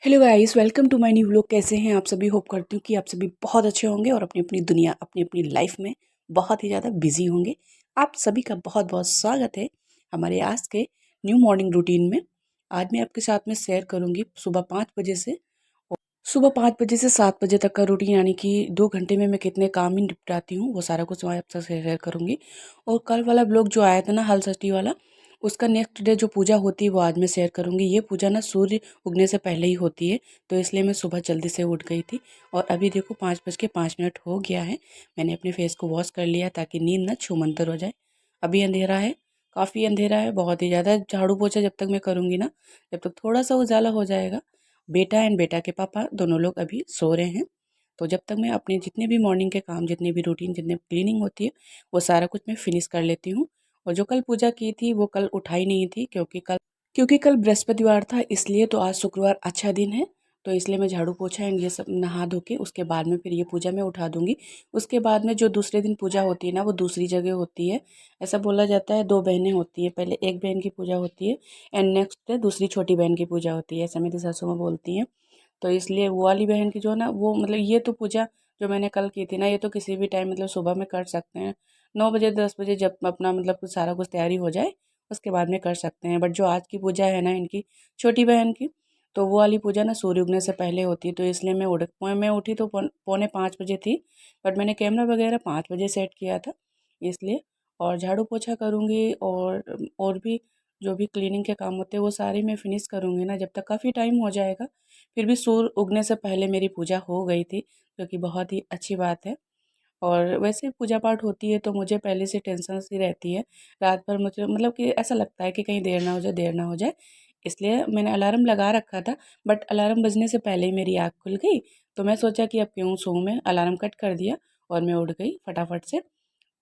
Hello guys, welcome to my new vlog. कैसे हैं आप सभी? होप करती हूँ कि आप सभी बहुत अच्छे होंगे और अपनी अपनी दुनिया अपनी अपनी लाइफ में बहुत ही ज़्यादा बिजी होंगे। आप सभी का बहुत बहुत स्वागत है हमारे आज के न्यू मॉर्निंग रूटीन में। आज मैं आपके साथ में शेयर करूँगी सुबह 5 बजे से 7 बजे तक का रूटीन, यानी कि 2 घंटे में मैं कितने काम ही निपटाती हूँ, वो सारा कुछ मैं आपसे शेयर करूँगी। और कल वाला ब्लॉग जो आया था ना, हल षष्ठी वाला, उसका नेक्स्ट डे जो पूजा होती है वो आज मैं शेयर करूँगी। ये पूजा ना सूर्य उगने से पहले ही होती है, तो इसलिए मैं सुबह जल्दी से उठ गई थी। और अभी देखो 5:05 हो गया है। मैंने अपने फेस को वॉश कर लिया ताकि नींद ना छूमंतर हो जाए। अभी अंधेरा है, काफ़ी अंधेरा है, बहुत ही ज़्यादा। झाड़ू पोछा जब तक मैं करूँगी ना, जब तक थोड़ा सा उजाला हो जाएगा। बेटा एंड बेटा के पापा दोनों लोग अभी सो रहे हैं, तो जब तक मैं अपने जितने भी मॉर्निंग के काम, जितने भी रूटीन, जितने क्लीनिंग होती है, वो सारा कुछ मैं फिनिश कर लेती हूँ। और जो कल पूजा की थी वो कल उठाई नहीं थी, क्योंकि कल बृहस्पतिवार था, इसलिए। तो आज शुक्रवार अच्छा दिन है, तो इसलिए मैं झाड़ू पोछा एंड ये सब नहा धो के उसके बाद में फिर ये पूजा मैं उठा दूंगी। उसके बाद में जो दूसरे दिन पूजा होती है ना, वो दूसरी जगह होती है। ऐसा बोला जाता है, दो बहनें होती है, पहले एक बहन की पूजा होती है एंड नेक्स्ट डे दूसरी छोटी बहन की पूजा होती है, ऐसा मेरी सासू माँ बोलती हैं। तो इसलिए वो वाली बहन की जो है ना, वो मतलब ये तो पूजा जो मैंने कल की थी ना, ये तो किसी भी टाइम मतलब सुबह में कर सकते हैं, 9 बजे 10 बजे, जब अपना मतलब कुछ सारा कुछ तैयारी हो जाए उसके बाद में कर सकते हैं। बट जो आज की पूजा है ना इनकी छोटी बहन की, तो वो वाली पूजा ना सूर्य उगने से पहले होती है, तो इसलिए मैं उठी तो 4:45 बजे थी। बट मैंने कैमरा वगैरह 5 बजे सेट किया था, इसलिए। और झाड़ू पोछा करूँगी और भी जो भी क्लीनिंग के काम होते हैं वो सारे मैं फिनिश करूँगी ना, जब तक काफ़ी टाइम हो जाएगा। फिर भी सूर्य उगने से पहले मेरी पूजा हो गई थी, जो कि बहुत ही अच्छी बात है। और वैसे पूजा पाठ होती है तो मुझे पहले से टेंशन सी रहती है। रात भर मुझे मतलब कि ऐसा लगता है कि कहीं देर ना हो जाए, देर ना हो जाए। इसलिए मैंने अलार्म लगा रखा था, बट अलार्म बजने से पहले ही मेरी आँख खुल गई। तो मैं सोचा कि अब क्यों सोऊँ मैं, अलार्म कट कर दिया और मैं उठ गई फटाफट से।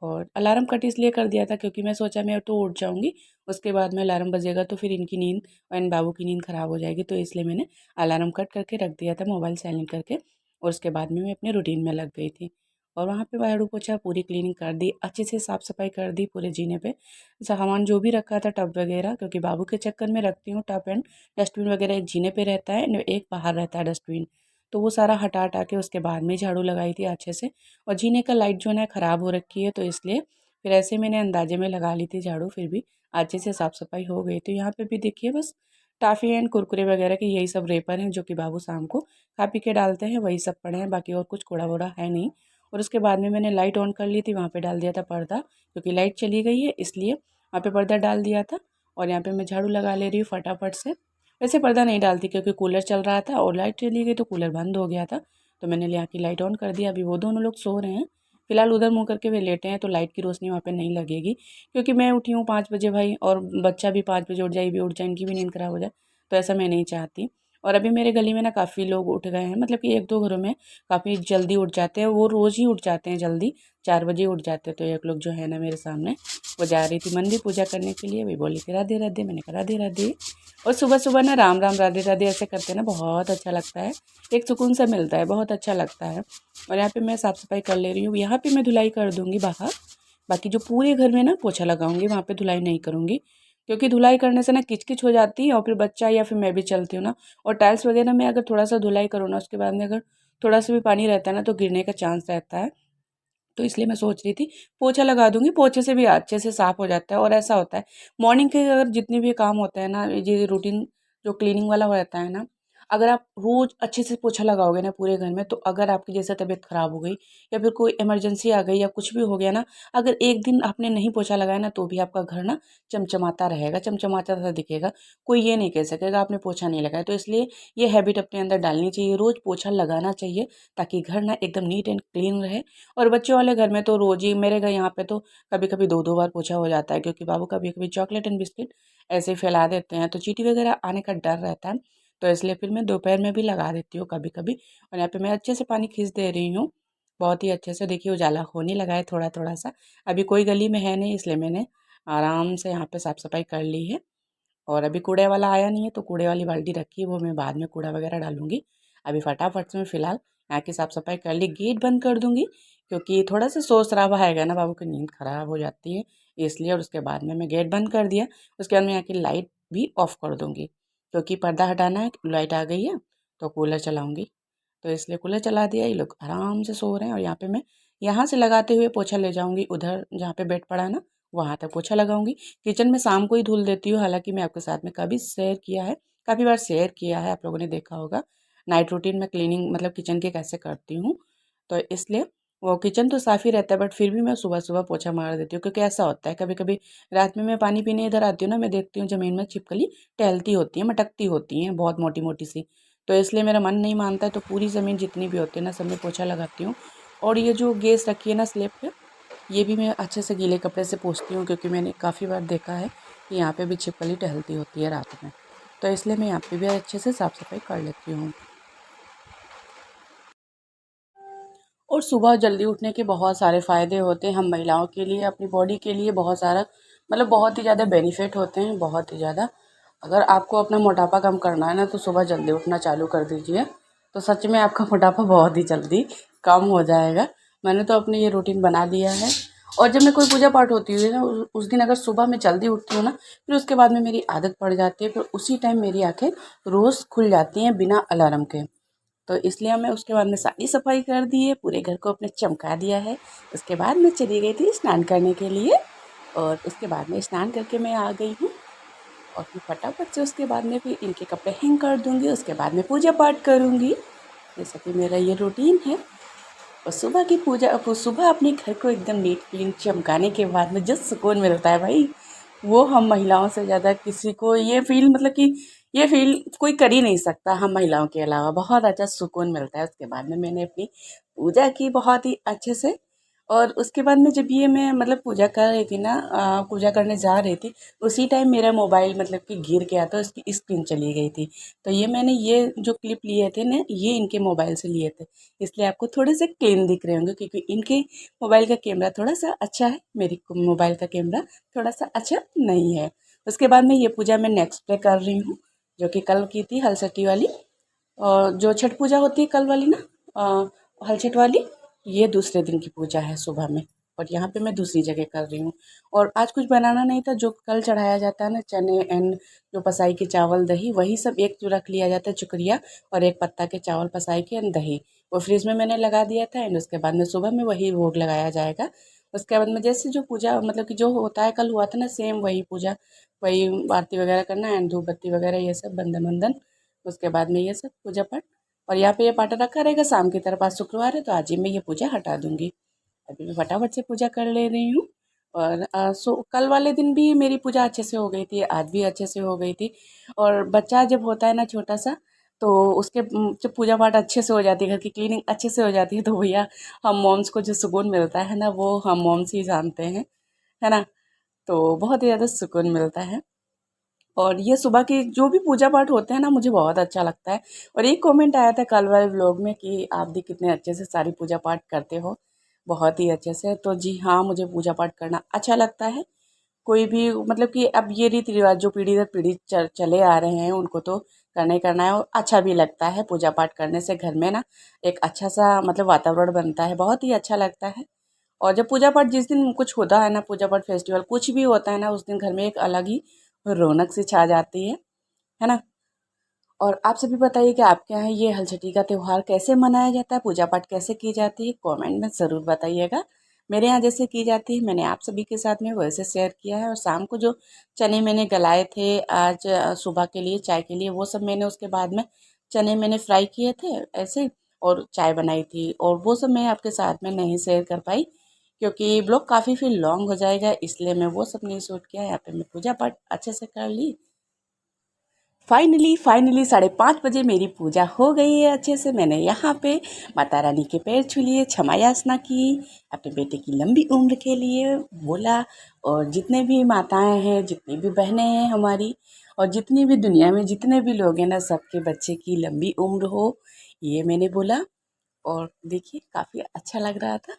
और अलार्म कट इसलिए कर दिया था क्योंकि मैं सोचा मैं तो उठ जाऊँगी, उसके बाद में अलार्म बजेगा तो फिर इनकी नींद एंड बाबू की नींद ख़राब हो जाएगी, तो इसलिए मैंने अलार्म कट करके रख दिया था, मोबाइल साइलेंट करके। और उसके बाद में मैं अपने रूटीन में लग गई थी। और वहाँ पे झाड़ू पोछा पूरी क्लीनिंग कर दी, अच्छे से साफ़ सफाई कर दी पूरे जीने पे। सामान जो भी रखा था, टब वगैरह, क्योंकि बाबू के चक्कर में रखती हूँ टब एंड डस्टबिन वगैरह, एक जीने पे रहता है, एक बाहर रहता है डस्टबिन। तो वो सारा हटा हटा के उसके बाद में झाड़ू लगाई थी अच्छे से। और जीने का लाइट जो है ना ख़राब हो रखी है, तो इसलिए फिर ऐसे मैंने अंदाजे में लगा ली थी झाड़ू, फिर भी अच्छे से साफ़ सफाई हो गई। तो यहाँ पे भी देखिए, बस टाफ़ी एंड कुरकुरे वगैरह के यही सब रेपर हैं जो कि बाबू शाम को खा पी के डालते हैं, वही सब पड़े हैं, बाकी और कुछ कूड़ा वूड़ा है नहीं। और उसके बाद में मैंने लाइट ऑन कर ली थी, वहाँ पे डाल दिया था पर्दा, क्योंकि लाइट चली गई है इसलिए वहाँ पे पर्दा डाल दिया था। और यहाँ पे मैं झाड़ू लगा ले रही हूँ फटाफट से। वैसे पर्दा नहीं डालती क्योंकि कूलर चल रहा था और लाइट चली गई तो कूलर बंद हो गया था, तो मैंने ले आके लाइट ऑन कर दिया। अभी वो दोनों लोग सो रहे हैं, फिलहाल उधर मुँह करके वे लेटे हैं, तो लाइट की रोशनी वहाँ पे नहीं लगेगी, क्योंकि मैं उठी हूँ 5 बजे भाई, और बच्चा भी 5 बजे उठ जाए, ये भी उठ जाए, इनकी भी नींद खराब हो जाए, तो ऐसा मैं नहीं चाहती। और अभी मेरे गली में ना काफ़ी लोग उठ गए हैं, मतलब कि एक दो घरों में काफ़ी जल्दी उठ जाते हैं, वो रोज़ ही उठ जाते हैं जल्दी, 4 बजे उठ जाते हैं। तो एक लोग जो है ना मेरे सामने, वो जा रही थी मंदिर पूजा करने के लिए, वे बोली थी राधे राधे, मैंने कहा राधे राधे। और सुबह सुबह ना राम राम राधे राधे ऐसे करते ना, बहुत अच्छा लगता है, एक सुकून सा मिलता है, बहुत अच्छा लगता है। और यहाँ पे मैं साफ़ सफाई कर ले रही हूँ, यहाँ पे मैं धुलाई कर दूँगी बाहर, बाकी जो पूरे घर में ना पोछा लगाऊंगी, वहाँ पे धुलाई नहीं करूँगी, क्योंकि धुलाई करने से ना किचकिच हो जाती है और फिर बच्चा या फिर मैं भी चलती हूँ ना। और टाइल्स वगैरह में अगर थोड़ा सा धुलाई करूँ ना, उसके बाद में अगर थोड़ा सा भी पानी रहता है ना, तो गिरने का चांस रहता है। तो इसलिए मैं सोच रही थी पोछा लगा दूंगी, पोछे से भी अच्छे से साफ़ हो जाता है। और ऐसा होता है मॉर्निंग के अगर जितने भी काम होते हैं ना, ये रूटीन जो क्लीनिंग वाला हो रहता है ना, अगर आप रोज़ अच्छे से पोछा लगाओगे ना पूरे घर में, तो अगर आपकी जैसे तबीयत ख़राब हो गई या फिर कोई इमरजेंसी आ गई या कुछ भी हो गया ना, अगर एक दिन आपने नहीं पोछा लगाया ना, तो भी आपका घर ना चमचमाता रहेगा, चमचमाता सा दिखेगा, कोई ये नहीं कह सकेगा आपने पोछा नहीं लगाया। तो इसलिए ये हैबिट अपने अंदर डालनी चाहिए, रोज़ पोछा लगाना चाहिए, ताकि घर ना एकदम नीट एंड क्लीन रहे। और बच्चों वाले घर में तो रोज़ ही, मेरे घर यहाँ पे तो कभी कभी दो दो बार पोछा हो जाता है, क्योंकि बाबू कभी कभी चॉकलेट एंड बिस्किट ऐसे ही फैला देते हैं, तो चींटी वगैरह आने का डर रहता है। तो इसलिए फिर मैं दोपहर में भी लगा देती हूँ कभी कभी। और यहाँ पे मैं अच्छे से पानी खींच दे रही हूँ, बहुत ही अच्छे से। देखिए उजाला होने लगा है थोड़ा थोड़ा सा, अभी कोई गली में है नहीं, इसलिए मैंने आराम से यहाँ पे साफ़ सफाई कर ली है। और अभी कूड़े वाला आया नहीं है, तो कूड़े वाली बाल्टी रखी है, वो मैं बाद में कूड़ा वगैरह डालूंगी। अभी फटाफट से मैं फ़िलहाल यहाँ की साफ़ सफाई कर ली, गेट बंद कर दूंगी, क्योंकि थोड़ा सा शोर शराबा आएगा ना, बाबू की नींद ख़राब हो जाती है, इसलिए। और उसके बाद में मैं गेट बंद कर दिया, उसके बाद मैं यहाँ की लाइट भी ऑफ़ कर दूँगी, क्योंकि पर्दा हटाना है, लाइट आ गई है, तो कूलर चलाऊँगी। तो इसलिए कूलर चला दिया, ये लोग आराम से सो रहे हैं और यहाँ पे मैं यहाँ से लगाते हुए पोछा ले जाऊँगी उधर जहाँ पे बेड पड़ा है ना, वहाँ तक पोछा लगाऊँगी। किचन में शाम को ही धुल देती हूँ, हालाँकि मैं आपके साथ में कभी शेयर किया है, काफ़ी बार शेयर किया है, आप लोगों ने देखा होगा। नाइट रूटीन में क्लीनिंग मतलब किचन की कैसे करती हूँ, तो इसलिए वो किचन तो साफ़ ही रहता है बट फिर भी मैं सुबह-सुबह पोछा मार देती हूँ, क्योंकि ऐसा होता है कभी-कभी रात में मैं पानी पीने इधर आती हूँ ना, मैं देखती हूँ ज़मीन में छिपकली टहलती होती हैं, मटकती होती हैं, बहुत मोटी-मोटी सी। तो इसलिए मेरा मन नहीं मानता है, तो पूरी ज़मीन जितनी भी होती है ना, सब में पोछा लगाती हूँ। और ये जो गैस रखी है ना स्लैब पे, ये भी मैं अच्छे से गीले कपड़े से पोंछती हूँ, क्योंकि मैंने काफ़ी बार देखा है कि यहाँ पे भी छिपकली टहलती होती है रात में। तो इसलिए मैं यहाँ पे भी अच्छे से साफ़-सफ़ाई कर लेती हूँ। और सुबह जल्दी उठने के बहुत सारे फ़ायदे होते हैं हम महिलाओं के लिए, अपनी बॉडी के लिए बहुत सारा मतलब बहुत ही ज़्यादा बेनिफिट होते हैं, बहुत ही ज़्यादा। अगर आपको अपना मोटापा कम करना है ना, तो सुबह जल्दी उठना चालू कर दीजिए, तो सच में आपका मोटापा बहुत ही जल्दी कम हो जाएगा। मैंने तो अपनी ये रूटीन बना लिया है। और जब मैं कोई पूजा पाठ होती है ना, उस दिन अगर सुबह मैं जल्दी उठती हूँ ना, फिर उसके बाद में मेरी आदत पड़ जाती है, फिर उसी टाइम मेरी आँखें रोज़ खुल जाती हैं बिना अलार्म के। तो इसलिए मैं उसके बाद में सारी सफाई कर दी है, पूरे घर को अपने चमका दिया है। उसके बाद मैं चली गई थी स्नान करने के लिए, और उसके बाद में स्नान करके मैं आ गई हूँ, और फिर फटाफट से उसके बाद में फिर इनके कपड़े हैंग कर दूँगी, उसके बाद में पूजा पाठ करूँगी। जैसा कि मेरा ये रूटीन है। और सुबह की पूजा सुबह अपने घर को एकदम नीट क्लीन चमकाने के बाद में जो सुकून मिलता है भाई, वो हम महिलाओं से ज़्यादा किसी को ये फ़ील मतलब कि ये फ़ील कोई कर ही नहीं सकता हम महिलाओं के अलावा। बहुत अच्छा सुकून मिलता है। उसके बाद में मैंने अपनी पूजा की बहुत ही अच्छे से, और उसके बाद में जब ये मैं मतलब पूजा कर रही थी ना, पूजा करने जा रही थी, उसी टाइम मेरा मोबाइल मतलब कि गिर गया था, उसकी स्क्रीन चली गई थी। तो ये मैंने ये जो क्लिप लिए थे ना, ये इनके मोबाइल से लिए थे, इसलिए आपको थोड़े से क्लीन दिख रहे होंगे, क्योंकि इनके मोबाइल का कैमरा थोड़ा सा अच्छा है, मेरी मोबाइल का कैमरा थोड़ा सा अच्छा नहीं है। उसके बाद में ये पूजा मैं नेक्स्ट डे कर रही हूँ, जो कि कल की थी हलसठी वाली। और जो छठ पूजा होती है कल वाली ना, हलछठ वाली, ये दूसरे दिन की पूजा है सुबह में, और यहाँ पे मैं दूसरी जगह कर रही हूँ। और आज कुछ बनाना नहीं था, जो कल चढ़ाया जाता है ना, चने एंड जो पसाई के चावल दही, वही सब एक जो रख लिया जाता है, चुकरिया और एक पत्ता के चावल पसाई के एंड दही, वो फ्रिज में मैंने लगा दिया था। एंड उसके बाद में सुबह में वही भोग लगाया जाएगा। उसके बाद में जैसे जो पूजा मतलब कि जो होता है कल हुआ था ना, सेम वही पूजा, वही आरती वगैरह करना एंड धूप बत्ती वगैरह ये सब बंधन वंदन। उसके बाद में ये सब पूजा पाठ, और यहाँ पे ये पाटा रखा रहेगा शाम की तरफ। आज शुक्रवार है तो आज ही मैं ये पूजा हटा दूंगी। अभी मैं फटाफट से पूजा कर ले रही हूँ। और कल वाले दिन भी मेरी पूजा अच्छे से हो गई थी, आज भी अच्छे से हो गई थी। और बच्चा जब होता है ना छोटा सा, तो उसके जब पूजा पाठ अच्छे से हो जाती है, घर की क्लीनिंग अच्छे से हो जाती है, तो भैया हम मॉम्स को जो सुकून मिलता है ना, वो हम मॉम्स ही जानते हैं, है ना। तो बहुत ही ज़्यादा सुकून मिलता है। और ये सुबह के जो भी पूजा पाठ होते हैं ना, मुझे बहुत अच्छा लगता है। और एक कमेंट आया था कल वाले व्लॉग में कि आप दी कितने अच्छे से सारी पूजा पाठ करते हो, बहुत ही अच्छे से। तो जी हाँ, मुझे पूजा पाठ करना अच्छा लगता है। कोई भी मतलब कि अब ये रीति रिवाज जो पीढ़ी दर पीढ़ी चले आ रहे हैं, उनको तो करना ही करना है, और अच्छा भी लगता है। पूजा पाठ करने से घर में ना एक अच्छा सा मतलब वातावरण बनता है, बहुत ही अच्छा लगता है। और जब पूजा पाठ जिस दिन कुछ होता है ना, पूजा पाठ फेस्टिवल कुछ भी होता है ना, उस दिन घर में एक अलग ही रौनक सी छा जाती है ना। और आप सभी बताइए कि आपके यहाँ ये हलछठी का त्यौहार कैसे मनाया जाता है, पूजा पाठ कैसे की जाती है, कमेंट में ज़रूर बताइएगा। मेरे यहाँ जैसे की जाती है मैंने आप सभी के साथ में वैसे शेयर किया है। और शाम को जो चने मैंने गलाए थे आज सुबह के लिए चाय के लिए, वो सब मैंने उसके बाद में चने मैंने फ्राई किए थे ऐसे, और चाय बनाई थी, और वो सब मैं आपके साथ में नहीं शेयर कर पाई, क्योंकि ब्लॉग काफ़ी फिर लॉन्ग हो जाएगा, इसलिए मैं वो सब नहीं शूट किया। यहाँ पे मैं पूजा पाठ अच्छे से कर ली। फाइनली 5:30 बजे मेरी पूजा हो गई है अच्छे से। मैंने यहाँ पे माता रानी के पैर छू लिए, क्षमा याचना की, अपने बेटे की लंबी उम्र के लिए बोला। और जितने भी माताएं हैं, जितनी भी बहनें हैं हमारी, और जितनी भी दुनिया में जितने भी लोग हैं ना, सबके बच्चे की लंबी उम्र हो, ये मैंने बोला। और देखिए काफ़ी अच्छा लग रहा था।